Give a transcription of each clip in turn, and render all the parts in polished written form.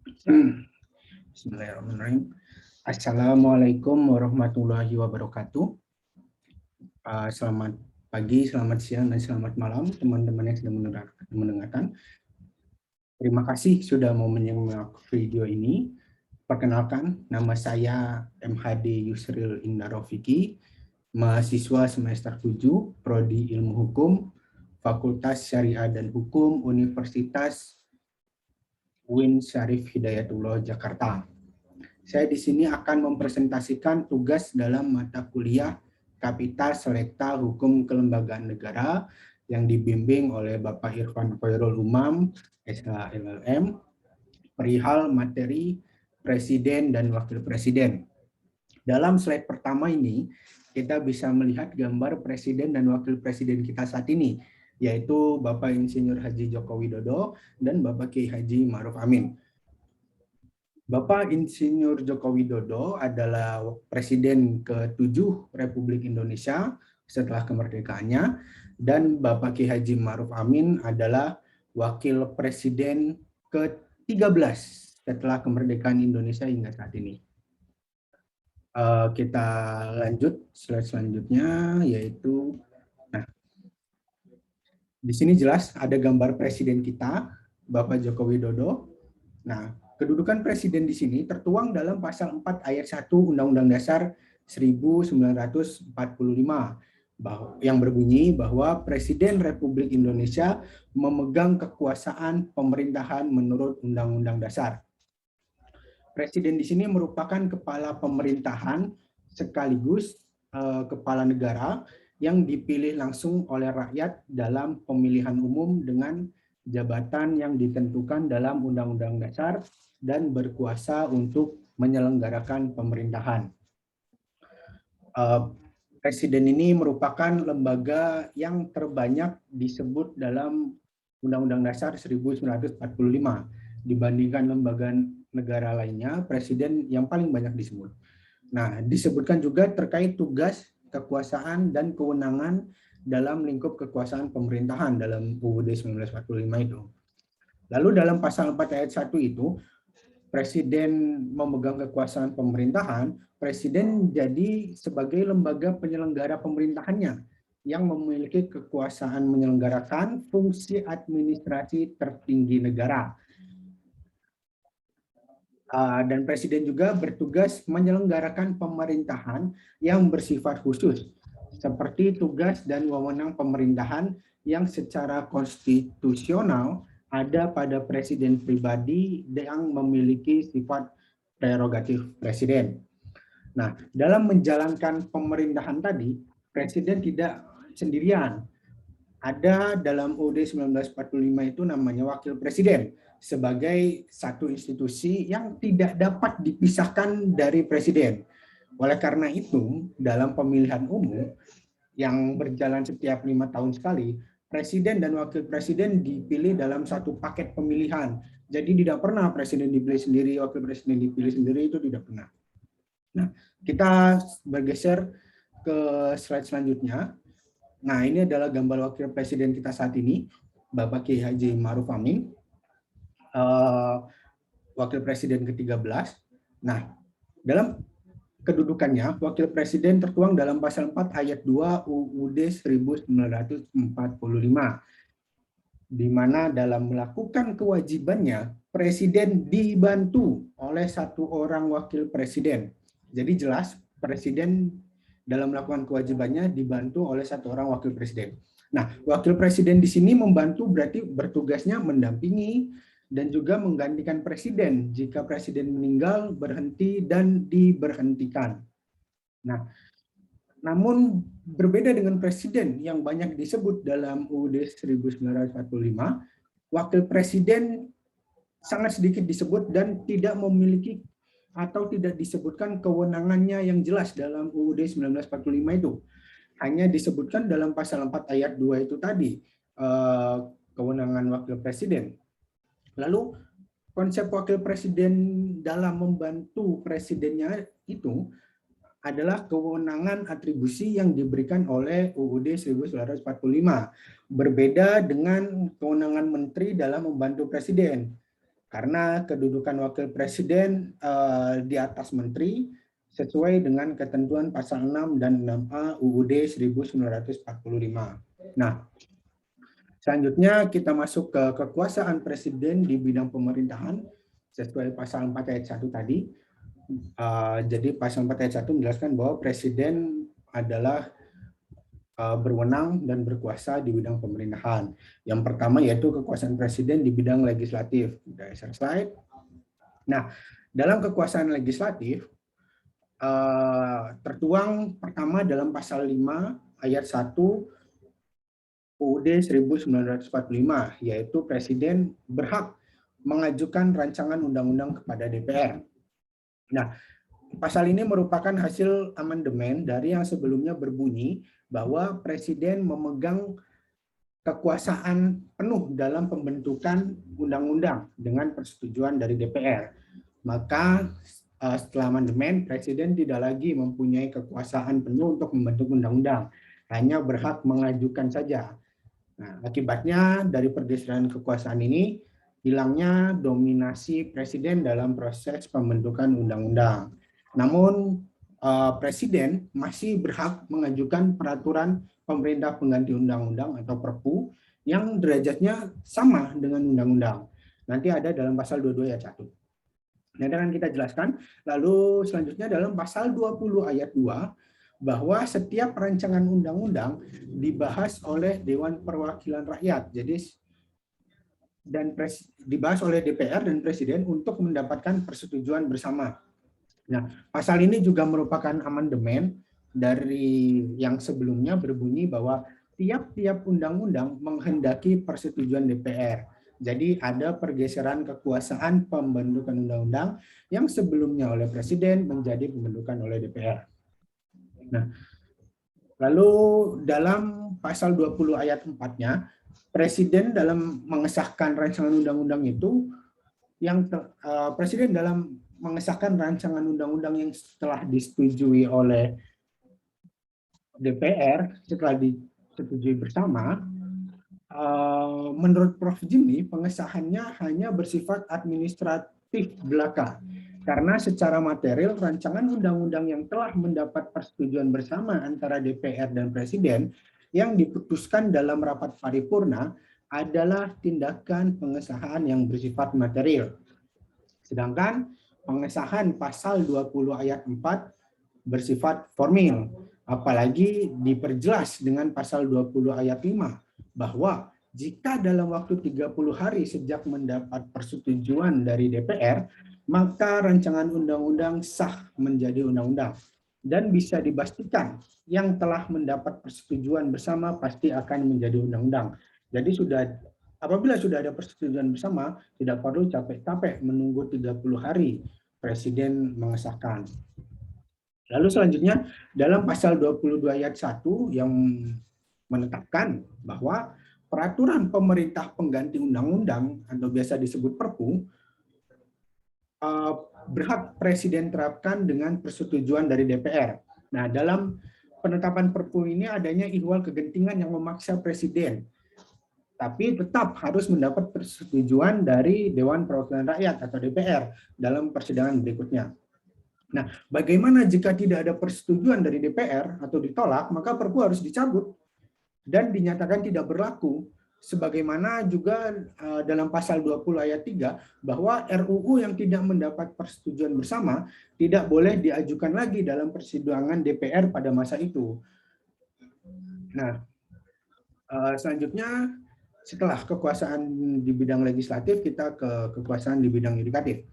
Bismillahirrahmanirrahim. Assalamualaikum warahmatullahi wabarakatuh. Selamat pagi, selamat siang, dan selamat malam teman-teman yang sedang mendengarkan. Terima kasih sudah mau menyimak video ini. Perkenalkan, nama saya MHD Yusril Indarofiki, mahasiswa semester 7, Prodi Ilmu Hukum, Fakultas Syariah dan Hukum, Universitas UIN Syarif Hidayatullah, Jakarta. Saya di sini akan mempresentasikan tugas dalam mata kuliah Kapital Selekta Hukum Kelembagaan Negara yang dibimbing oleh Bapak Irfan Khairul Umam, SHLLM, perihal materi Presiden dan Wakil Presiden. Dalam slide pertama ini, kita bisa melihat gambar Presiden dan Wakil Presiden kita saat ini, yaitu Bapak Insinyur Haji Joko Widodo dan Bapak Kiai Haji Ma'ruf Amin. Bapak Insinyur Joko Widodo adalah Presiden ke-7 Republik Indonesia setelah kemerdekaannya, dan Bapak Kiai Haji Ma'ruf Amin adalah Wakil Presiden ke-13 setelah kemerdekaan Indonesia hingga saat ini. Kita lanjut slide selanjutnya, yaitu, nah, di sini jelas ada gambar Presiden kita, Bapak Joko Widodo. Nah, kedudukan presiden di sini tertuang dalam pasal 4 ayat 1 Undang-Undang Dasar 1945 yang berbunyi bahwa Presiden Republik Indonesia memegang kekuasaan pemerintahan menurut Undang-Undang Dasar. Presiden di sini merupakan kepala pemerintahan sekaligus kepala negara yang dipilih langsung oleh rakyat dalam pemilihan umum dengan jabatan yang ditentukan dalam Undang-Undang Dasar dan berkuasa untuk menyelenggarakan pemerintahan. Presiden ini merupakan lembaga yang terbanyak disebut dalam Undang-Undang Dasar 1945. Dibandingkan lembaga negara lainnya, presiden yang paling banyak disebut. Nah, disebutkan juga terkait tugas, kekuasaan, dan kewenangan dalam lingkup kekuasaan pemerintahan dalam UUD 1945 itu. Lalu dalam pasal 4 ayat 1 itu, Presiden memegang kekuasaan pemerintahan, Presiden jadi sebagai lembaga penyelenggara pemerintahannya yang memiliki kekuasaan menyelenggarakan fungsi administrasi tertinggi negara. Dan Presiden juga bertugas menyelenggarakan pemerintahan yang bersifat khusus, seperti tugas dan wewenang pemerintahan yang secara konstitusional ada pada presiden pribadi yang memiliki sifat prerogatif presiden. Nah, dalam menjalankan pemerintahan tadi, presiden tidak sendirian. Ada dalam UUD 1945 itu namanya wakil presiden sebagai satu institusi yang tidak dapat dipisahkan dari presiden. Oleh karena itu, dalam pemilihan umum yang berjalan setiap 5 tahun sekali, presiden dan wakil presiden dipilih dalam satu paket pemilihan. Jadi tidak pernah presiden dipilih sendiri, wakil presiden dipilih sendiri, itu tidak pernah. Nah, kita bergeser ke slide selanjutnya. Nah, ini adalah gambar wakil presiden kita saat ini, Bapak Kiai Haji Ma'ruf Amin, wakil presiden ke-13. Nah, dalam kedudukannya, wakil presiden tertuang dalam pasal 4 ayat 2 UUD 1945, di mana dalam melakukan kewajibannya, presiden dibantu oleh satu orang wakil presiden. Jadi jelas, presiden dalam melakukan kewajibannya dibantu oleh satu orang wakil presiden. Nah, wakil presiden di sini membantu berarti bertugasnya mendampingi dan juga menggantikan presiden jika presiden meninggal, berhenti, dan diberhentikan. Nah, namun berbeda dengan presiden yang banyak disebut dalam UUD 1945, wakil presiden sangat sedikit disebut dan tidak memiliki atau tidak disebutkan kewenangannya yang jelas dalam UUD 1945 itu. Hanya disebutkan dalam pasal 4 ayat 2 itu tadi, kewenangan wakil presiden. Lalu konsep wakil presiden dalam membantu presidennya itu adalah kewenangan atribusi yang diberikan oleh UUD 1945. Berbeda dengan kewenangan menteri dalam membantu presiden. karena kedudukan wakil presiden di atas menteri sesuai dengan ketentuan pasal 6 dan 6A UUD 1945. Nah, selanjutnya kita masuk ke kekuasaan presiden di bidang pemerintahan sesuai pasal 4 ayat 1 tadi. Jadi pasal 4 ayat 1 menjelaskan bahwa presiden adalah berwenang dan berkuasa di bidang pemerintahan. Yang pertama yaitu kekuasaan presiden di bidang legislatif. Slide. Nah, dalam kekuasaan legislatif tertuang pertama dalam pasal 5 ayat 1 UUD 1945, yaitu presiden berhak mengajukan rancangan undang-undang kepada DPR. Nah, pasal ini merupakan hasil amandemen dari yang sebelumnya berbunyi bahwa presiden memegang kekuasaan penuh dalam pembentukan undang-undang dengan persetujuan dari DPR. Maka setelah amandemen, presiden tidak lagi mempunyai kekuasaan penuh untuk membentuk undang-undang, hanya berhak mengajukan saja. Nah, akibatnya dari pergeseran kekuasaan ini, hilangnya dominasi presiden dalam proses pembentukan undang-undang. Namun, presiden masih berhak mengajukan peraturan pemerintah pengganti undang-undang atau Perpu yang derajatnya sama dengan undang-undang. Nanti ada dalam pasal 22 ayat 1. Nanti akan kita jelaskan. Lalu selanjutnya dalam pasal 20 ayat 2, bahwa setiap rancangan undang-undang dibahas oleh Dewan Perwakilan Rakyat. Jadi dibahas oleh DPR dan Presiden untuk mendapatkan persetujuan bersama. Nah, pasal ini juga merupakan amandemen dari yang sebelumnya berbunyi bahwa tiap-tiap undang-undang menghendaki persetujuan DPR. Jadi ada pergeseran kekuasaan pembentukan undang-undang yang sebelumnya oleh Presiden menjadi pembentukan oleh DPR. Nah, lalu dalam pasal 20 ayat 4-nya, Presiden dalam mengesahkan rancangan undang-undang itu, Presiden dalam mengesahkan rancangan undang-undang yang setelah disetujui oleh DPR, setelah disetujui bersama, menurut Prof. Jimmy, pengesahannya hanya bersifat administratif belaka. Karena secara material, rancangan undang-undang yang telah mendapat persetujuan bersama antara DPR dan Presiden yang diputuskan dalam rapat paripurna adalah tindakan pengesahan yang bersifat material. Sedangkan pengesahan pasal 20 ayat 4 bersifat formil, apalagi diperjelas dengan pasal 20 ayat 5 bahwa jika dalam waktu 30 hari sejak mendapat persetujuan dari DPR, maka rancangan undang-undang sah menjadi undang-undang. Dan bisa dipastikan yang telah mendapat persetujuan bersama pasti akan menjadi undang-undang. Jadi apabila sudah ada persetujuan bersama, tidak perlu capek-capek menunggu 30 hari Presiden mengesahkan. Lalu selanjutnya dalam pasal 22 ayat 1 yang menetapkan bahwa peraturan pemerintah pengganti undang-undang atau biasa disebut Perpu berhak Presiden terapkan dengan persetujuan dari DPR. Nah, dalam penetapan Perpu ini adanya ihwal kegentingan yang memaksa Presiden, tapi tetap harus mendapat persetujuan dari Dewan Perwakilan Rakyat atau DPR dalam persidangan berikutnya. Nah, bagaimana jika tidak ada persetujuan dari DPR atau ditolak, maka Perpu harus dicabut dan dinyatakan tidak berlaku. Sebagaimana juga dalam pasal 20 ayat 3 bahwa RUU yang tidak mendapat persetujuan bersama tidak boleh diajukan lagi dalam persidangan DPR pada masa itu. Nah, selanjutnya setelah kekuasaan di bidang legislatif, kita ke kekuasaan di bidang yudikatif.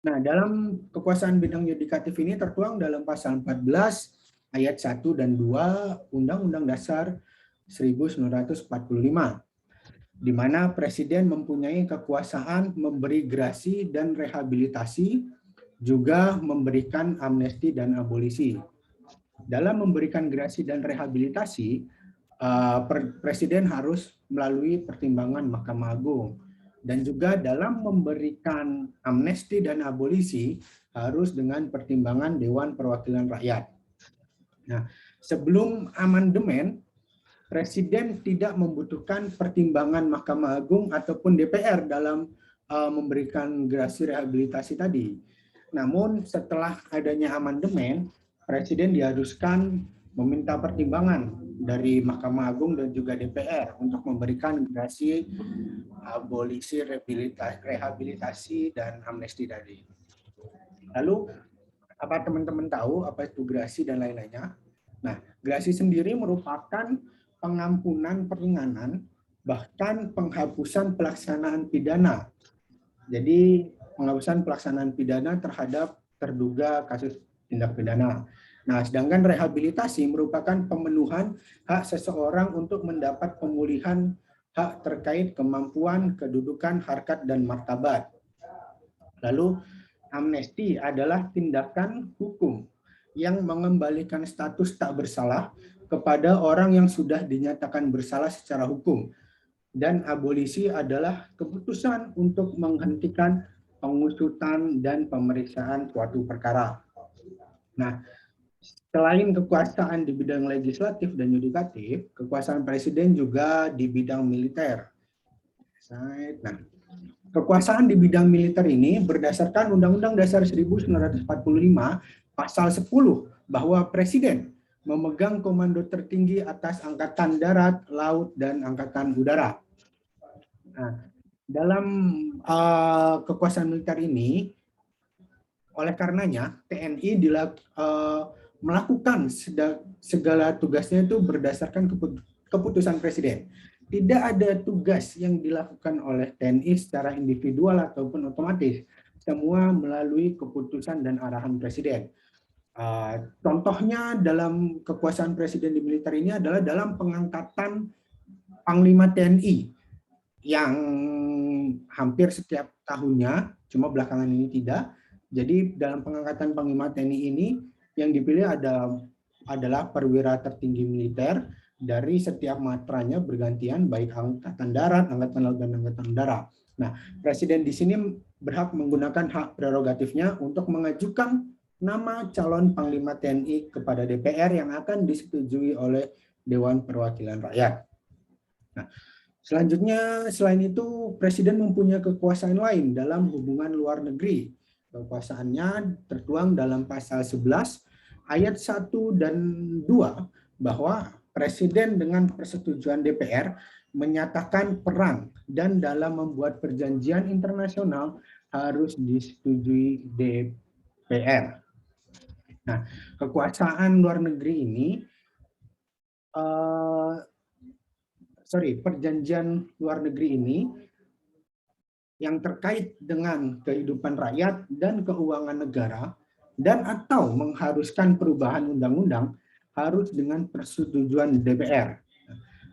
Nah, dalam kekuasaan bidang yudikatif ini tertuang dalam pasal 14 ayat 1 dan 2 Undang-Undang Dasar 1945, di mana Presiden mempunyai kekuasaan memberi gerasi dan rehabilitasi, juga memberikan amnesti dan abolisi. Dalam memberikan gerasi dan rehabilitasi, Presiden harus melalui pertimbangan Mahkamah Agung. Dan juga dalam memberikan amnesti dan abolisi harus dengan pertimbangan Dewan Perwakilan Rakyat. Nah, sebelum amandemen, Presiden tidak membutuhkan pertimbangan Mahkamah Agung ataupun DPR dalam memberikan gerasi rehabilitasi tadi. Namun setelah adanya amandemen, Presiden diharuskan meminta pertimbangan dari Mahkamah Agung dan juga DPR untuk memberikan gerasi abolisi, rehabilitasi, dan amnesti tadi. Lalu, apa teman-teman tahu apa itu gerasi dan lain-lainnya? Nah, gerasi sendiri merupakan pengampunan peringanan, bahkan penghapusan pelaksanaan pidana. Jadi, penghapusan pelaksanaan pidana terhadap terduga kasus tindak pidana. Nah, sedangkan rehabilitasi merupakan pemenuhan hak seseorang untuk mendapat pemulihan hak terkait kemampuan, kedudukan, harkat, dan martabat. Lalu, amnesti adalah tindakan hukum yang mengembalikan status tak bersalah kepada orang yang sudah dinyatakan bersalah secara hukum. Dan abolisi adalah keputusan untuk menghentikan pengusutan dan pemeriksaan suatu perkara. Nah, selain kekuasaan di bidang legislatif dan yudikatif, kekuasaan presiden juga di bidang militer. Nah, kekuasaan di bidang militer ini berdasarkan Undang-Undang Dasar 1945 Pasal 10 bahwa Presiden memegang komando tertinggi atas Angkatan Darat, Laut, dan Angkatan Udara. Nah, dalam kekuasaan militer ini, oleh karenanya TNI melakukan segala tugasnya itu berdasarkan keputusan Presiden. Tidak ada tugas yang dilakukan oleh TNI secara individual ataupun otomatis. Semua melalui keputusan dan arahan Presiden. Contohnya dalam kekuasaan Presiden di militer ini adalah dalam pengangkatan Panglima TNI yang hampir setiap tahunnya, cuma belakangan ini tidak. Jadi dalam pengangkatan Panglima TNI ini yang dipilih adalah perwira tertinggi militer dari setiap matranya bergantian, baik Angkatan Darat, Angkatan Laut, dan Angkatan Udara. Nah, Presiden di sini berhak menggunakan hak prerogatifnya untuk mengajukan nama calon Panglima TNI kepada DPR yang akan disetujui oleh Dewan Perwakilan Rakyat. Nah, selanjutnya, selain itu, Presiden mempunyai kekuasaan lain dalam hubungan luar negeri. Kekuasaannya tertuang dalam pasal 11 ayat 1 dan 2 bahwa Presiden dengan persetujuan DPR menyatakan perang dan dalam membuat perjanjian internasional harus disetujui DPR. Nah, kekuasaan luar negeri ini, perjanjian luar negeri ini yang terkait dengan kehidupan rakyat dan keuangan negara dan atau mengharuskan perubahan undang-undang harus dengan persetujuan DPR.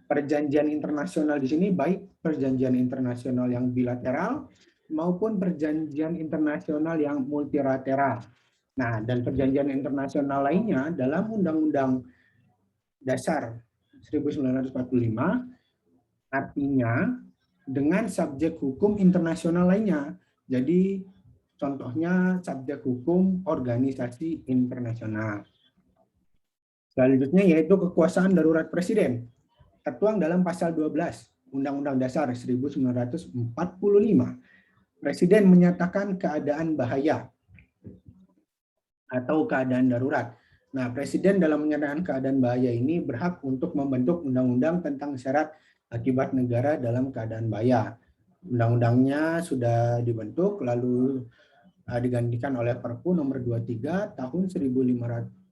Perjanjian internasional di sini baik perjanjian internasional yang bilateral maupun perjanjian internasional yang multilateral. Nah, dan perjanjian internasional lainnya dalam Undang-Undang Dasar 1945 artinya dengan subjek hukum internasional lainnya. Jadi contohnya subjek hukum organisasi internasional. Selanjutnya yaitu kekuasaan darurat Presiden. Tertuang dalam pasal 12 Undang-Undang Dasar 1945. Presiden menyatakan keadaan bahaya atau keadaan darurat. Nah, Presiden dalam menyatakan keadaan bahaya ini berhak untuk membentuk undang-undang tentang syarat akibat negara dalam keadaan bahaya. Undang-undangnya sudah dibentuk, lalu digantikan oleh Perpu nomor 23 tahun 1959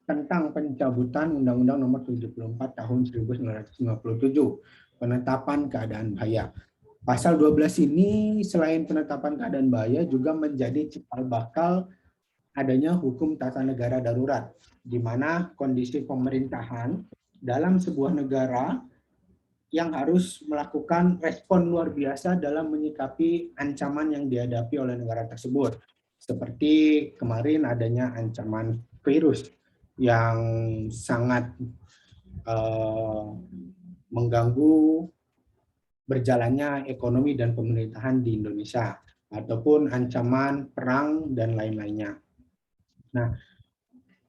tentang pencabutan Undang-Undang nomor 74 tahun 1957, penetapan keadaan bahaya. Pasal 12 ini selain penetapan keadaan bahaya juga menjadi cikal bakal adanya hukum tata negara darurat, di mana kondisi pemerintahan dalam sebuah negara yang harus melakukan respon luar biasa dalam menyikapi ancaman yang dihadapi oleh negara tersebut. Seperti kemarin adanya ancaman virus yang sangat mengganggu berjalannya ekonomi dan pemerintahan di Indonesia, ataupun ancaman perang dan lain-lainnya. Nah,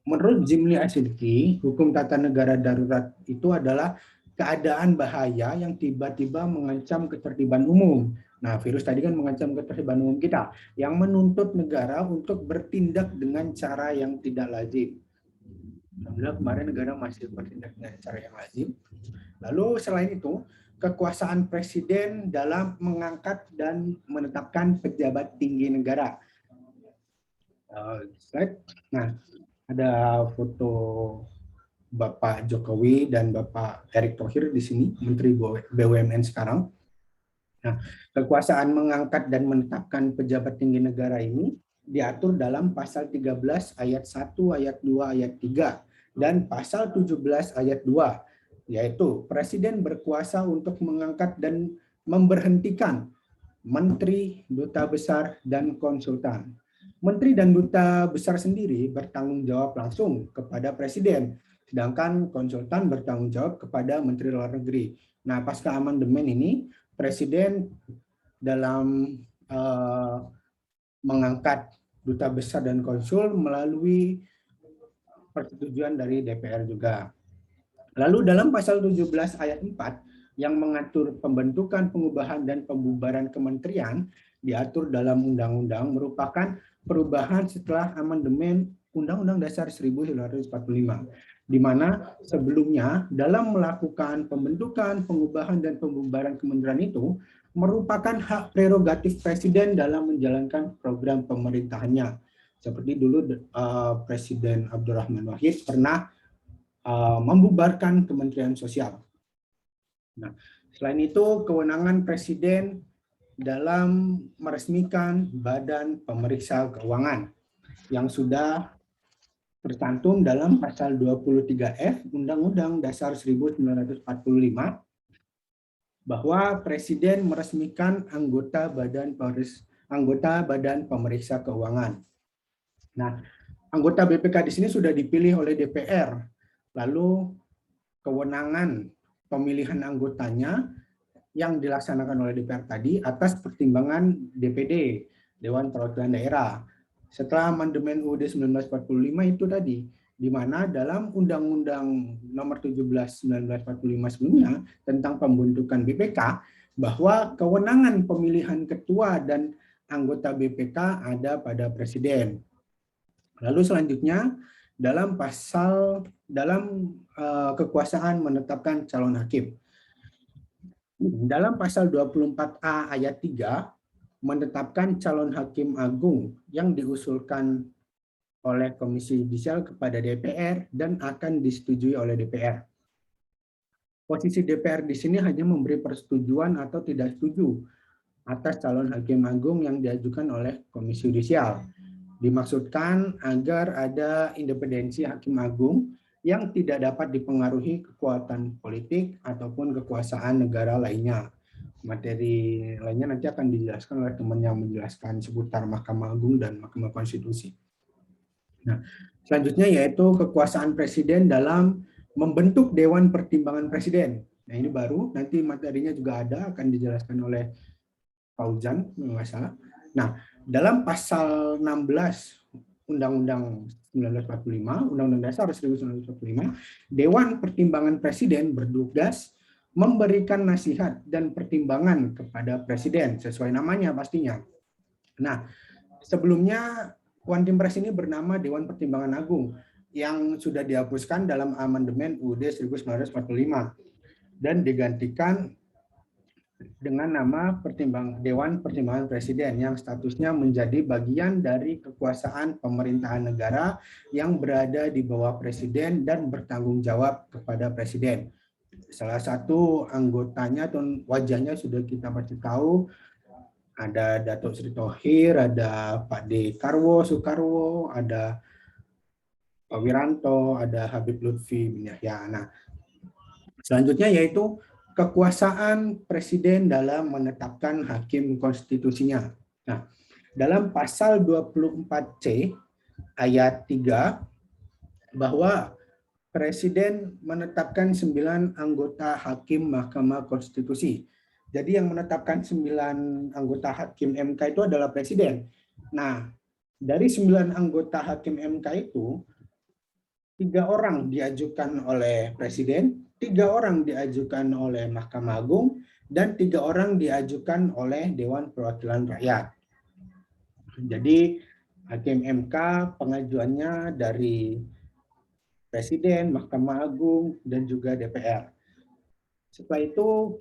Menurut Jimli Asidki, hukum tata negara darurat itu adalah keadaan bahaya yang tiba-tiba mengancam ketertiban umum. Nah, virus tadi kan mengancam ketertiban umum kita, yang menuntut negara untuk bertindak dengan cara yang tidak lazim. Alhamdulillah kemarin negara masih bertindak dengan cara yang lazim. Lalu selain itu, kekuasaan presiden dalam mengangkat dan menetapkan pejabat tinggi negara. Slide. Nah, ada foto Bapak Jokowi dan Bapak Erick Thohir di sini, Menteri BUMN sekarang. Nah, kekuasaan mengangkat dan menetapkan pejabat tinggi negara ini diatur dalam pasal 13 ayat 1, ayat 2, ayat 3, dan pasal 17 ayat 2, yaitu Presiden berkuasa untuk mengangkat dan memberhentikan menteri, duta besar, dan konsultan. Menteri dan duta besar sendiri bertanggung jawab langsung kepada Presiden, sedangkan konsultan bertanggung jawab kepada Menteri Luar Negeri. Nah, pasca amandemen ini, Presiden dalam mengangkat duta besar dan konsul melalui persetujuan dari DPR juga. Lalu dalam pasal 17 ayat 4 yang mengatur pembentukan, pengubahan, dan pembubaran kementerian diatur dalam undang-undang merupakan perubahan setelah amandemen Undang-Undang Dasar 1945, di mana sebelumnya dalam melakukan pembentukan, pengubahan, dan pembubaran kementerian itu merupakan hak prerogatif Presiden dalam menjalankan program pemerintahannya. Seperti dulu Presiden Abdurrahman Wahid pernah membubarkan Kementerian Sosial. Nah, selain itu, kewenangan Presiden dalam meresmikan Badan Pemeriksa Keuangan yang sudah tercantum dalam pasal 23F Undang-Undang Dasar 1945 bahwa Presiden meresmikan anggota Badan Pemeriksa Keuangan. Nah, anggota BPK di sini sudah dipilih oleh DPR. Lalu kewenangan pemilihan anggotanya yang dilaksanakan oleh DPR tadi atas pertimbangan DPD, Dewan Perwakilan Daerah. Setelah amandemen UUD 1945 itu tadi, di mana dalam Undang-Undang Nomor 17 1945 sebelumnya tentang pembentukan BPK, bahwa kewenangan pemilihan ketua dan anggota BPK ada pada Presiden. Lalu selanjutnya dalam kekuasaan menetapkan calon hakim. Dalam pasal 24A ayat 3 menetapkan calon hakim agung yang diusulkan oleh Komisi Yudisial kepada DPR dan akan disetujui oleh DPR. Posisi DPR di sini hanya memberi persetujuan atau tidak setuju atas calon hakim agung yang diajukan oleh Komisi Yudisial. Dimaksudkan agar ada independensi hakim agung yang tidak dapat dipengaruhi kekuatan politik ataupun kekuasaan negara lainnya. Materi lainnya nanti akan dijelaskan oleh teman yang menjelaskan seputar Mahkamah Agung dan Mahkamah Konstitusi. Nah, selanjutnya yaitu kekuasaan Presiden dalam membentuk Dewan Pertimbangan Presiden. Nah, ini baru, nanti materinya juga ada, akan dijelaskan oleh Fauzan, nggak salah. Nah, dalam pasal 16 Undang-Undang 1945, Undang-Undang Dasar 1945, Dewan Pertimbangan Presiden bertugas memberikan nasihat dan pertimbangan kepada Presiden, sesuai namanya pastinya. Nah, sebelumnya One Team Press ini bernama Dewan Pertimbangan Agung, yang sudah dihapuskan dalam amandemen UUD 1945 dan digantikan dengan nama Dewan Pertimbangan Presiden yang statusnya menjadi bagian dari kekuasaan pemerintahan negara yang berada di bawah Presiden dan bertanggung jawab kepada Presiden. Salah satu anggotanya atau wajahnya sudah kita pasti tahu, ada Datuk Sri Thohir, ada Pak D. Soekarwo, ada Pak Wiranto, ada Habib Lutfi bin Yahya. Nah, selanjutnya yaitu kekuasaan Presiden dalam menetapkan hakim konstitusinya. Nah, dalam pasal 24C ayat 3 bahwa Presiden menetapkan 9 anggota hakim Mahkamah Konstitusi. Jadi yang menetapkan 9 anggota hakim MK itu adalah Presiden. Nah, dari 9 anggota hakim MK itu 3 orang diajukan oleh Presiden, 3 orang diajukan oleh Mahkamah Agung, dan 3 orang diajukan oleh Dewan Perwakilan Rakyat. Jadi Hakim MK pengajuannya dari Presiden, Mahkamah Agung, dan juga DPR. Setelah itu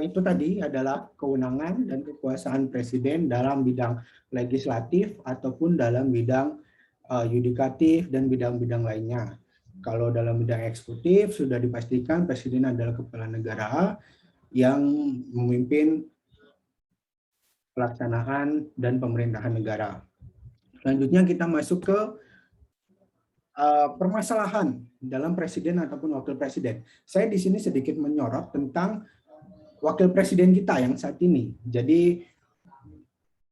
itu tadi adalah kewenangan dan kekuasaan Presiden dalam bidang legislatif ataupun dalam bidang yudikatif dan bidang-bidang lainnya. Kalau dalam bidang eksekutif sudah dipastikan Presiden adalah kepala negara yang memimpin pelaksanaan dan pemerintahan negara. Selanjutnya kita masuk ke permasalahan dalam presiden ataupun wakil presiden. Saya di sini sedikit menyorot tentang wakil presiden kita yang saat ini. Jadi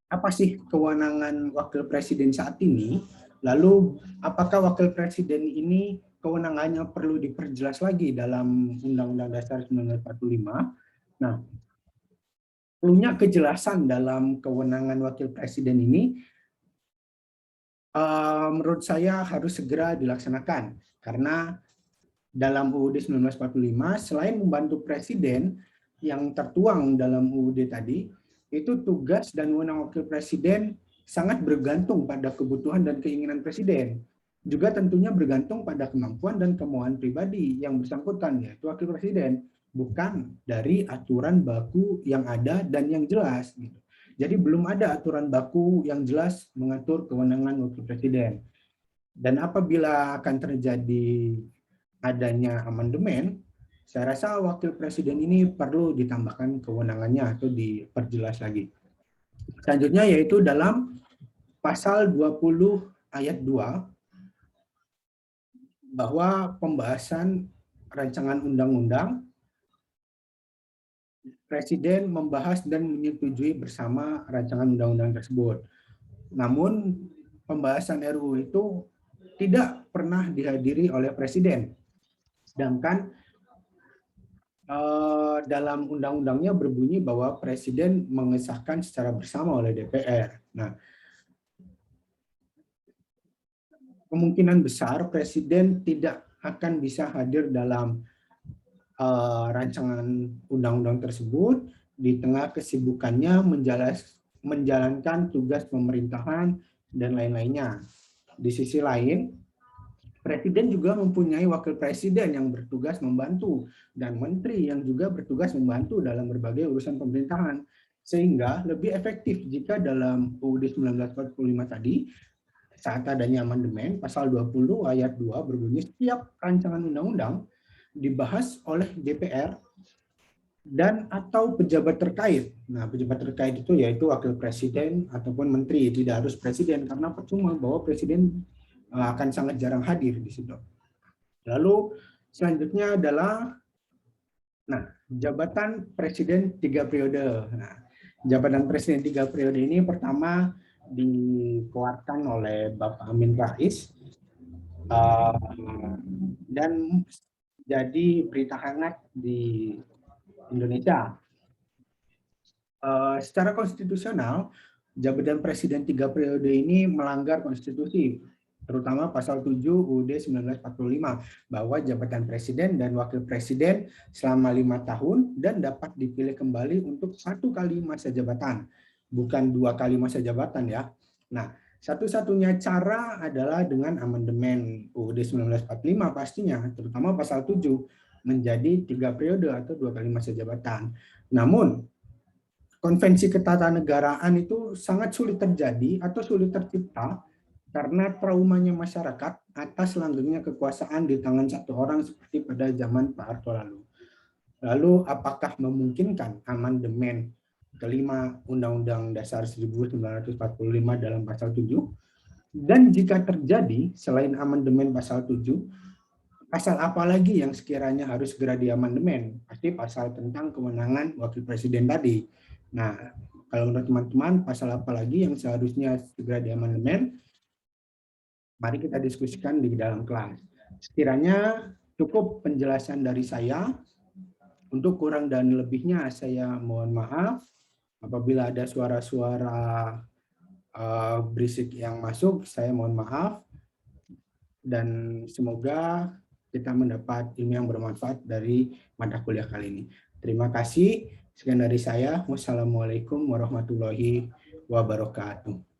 apa sih kewenangan wakil presiden saat ini? Lalu apakah wakil presiden ini kewenangannya perlu diperjelas lagi dalam Undang-Undang Dasar 1945? Nah, perlunya kejelasan dalam kewenangan wakil presiden ini menurut saya harus segera dilaksanakan, karena dalam UUD 1945 selain membantu presiden yang tertuang dalam UUD tadi, itu tugas dan wewenang wakil presiden sangat bergantung pada kebutuhan dan keinginan presiden. Juga tentunya bergantung pada kemampuan dan kemauan pribadi yang bersangkutan, yaitu wakil presiden, bukan dari aturan baku yang ada dan yang jelas. Jadi belum ada aturan baku yang jelas mengatur kewenangan wakil presiden. Dan apabila akan terjadi adanya amandemen, saya rasa wakil presiden ini perlu ditambahkan kewenangannya atau diperjelas lagi. Selanjutnya yaitu dalam pasal 20 ayat 2 bahwa pembahasan rancangan undang-undang Presiden membahas dan menyetujui bersama rancangan undang-undang tersebut. Namun pembahasan RUU itu tidak pernah dihadiri oleh Presiden. Sedangkan dalam undang-undangnya berbunyi bahwa Presiden mengesahkan secara bersama oleh DPR. Nah, kemungkinan besar Presiden tidak akan bisa hadir dalam rancangan undang-undang tersebut di tengah kesibukannya menjalankan tugas pemerintahan dan lain-lainnya. Di sisi lain, Presiden juga mempunyai wakil presiden yang bertugas membantu dan menteri yang juga bertugas membantu dalam berbagai urusan pemerintahan. Sehingga lebih efektif jika dalam UUD 1945 tadi, saat adanya amandemen, pasal 20 ayat 2 berbunyi setiap rancangan undang-undang dibahas oleh DPR dan atau pejabat terkait. Nah, pejabat terkait itu yaitu wakil presiden ataupun menteri, tidak harus presiden, karena percuma bahwa presiden akan sangat jarang hadir di situ. Lalu selanjutnya adalah jabatan presiden 3 periode. Nah, jabatan presiden 3 periode ini pertama dikeluarkan oleh Bapak Amin Rais dan jadi berita hangat di Indonesia. Secara konstitusional, jabatan presiden 3 periode ini melanggar konstitusi, terutama pasal 7 UUD 1945, bahwa jabatan presiden dan wakil presiden selama 5 tahun dan dapat dipilih kembali untuk 1 kali masa jabatan, bukan 2 kali masa jabatan ya. Nah, satu-satunya cara adalah dengan amandemen UUD 1945 pastinya, terutama pasal 7 menjadi 3 periode atau 2 kali masa jabatan. Namun, konvensi ketatanegaraan itu sangat sulit terjadi atau sulit tercipta karena traumanya masyarakat atas langgengnya kekuasaan di tangan satu orang seperti pada zaman Pak Harto lalu. Lalu apakah memungkinkan amandemen kelima Undang-Undang Dasar 1945 dalam pasal 7? Dan jika terjadi, selain amandemen pasal 7, pasal apa lagi yang sekiranya harus segera diamandemen? Pasti pasal tentang kewenangan wakil presiden tadi. Nah, kalau menurut teman-teman, pasal apa lagi yang seharusnya segera diamandemen? Mari kita diskusikan di dalam kelas. Sekiranya cukup penjelasan dari saya. Untuk kurang dan lebihnya saya mohon maaf. Apabila ada suara-suara berisik yang masuk, saya mohon maaf. dan semoga kita mendapat ilmu yang bermanfaat dari mata kuliah kali ini. Terima kasih. Sekian dari saya. Wassalamualaikum warahmatullahi wabarakatuh.